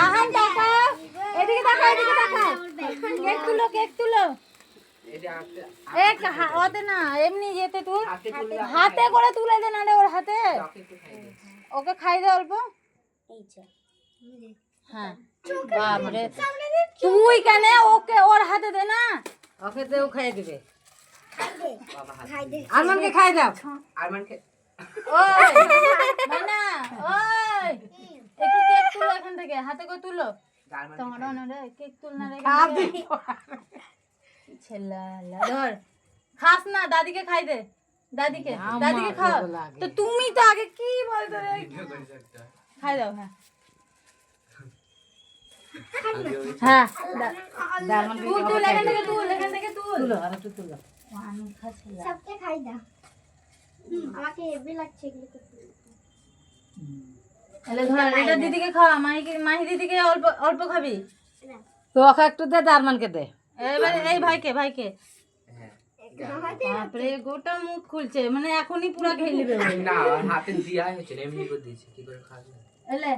আহান তাকাও, এদিকে তাকাও, এদিকে তাকাও। কেক তুলো, কেক তুলো। ওতে না, এমনি যেতে তুল, হাতে করে তুলে দে না রে ওর হাতে। ওকে খাই দে অল্প। হ্যাঁ বাপরে, তুই কেন ওকে ওর হাতে দে না। ওকে দেও, খাইয়ে দিবে। আরমানকে খাই দাও। আরমানকে ওই মানা, ওই একটু কেক তুলো এখান থেকে, হাতে করে তুলো। তোমার রে কেক তুল না রে, ছেলা ধর, খাস না, দাদিকে খাই দে, দাদিকে, দাদিকে খাও। তো তুমি তো আগে কি বলতো রে, খাই দাও। হ্যাঁ হ্যাঁ, তুল তুল এখান থেকে, তুল এখান থেকে, তুলো আর একটু তুলো। আমি খাচ্ছি सबके खाई दा আমাকে হেভি লাগছে এগুলো করতে। তাহলে ধর এটা দিদিকে খাওয়া, মাহি দিদিকে অল্প অল্প খাবি। তো ওকে একটু দে, আরমানকে দে। এবারে এই ভাইকে, ভাইকে। বাপরে গোটা মুখ খুলছে, মানে এখনই পুরো খেয়ে নেবে। না হাতে দিয়া হয়েছে, এমনি করে দিয়েছে, কি করে খাবে। এলে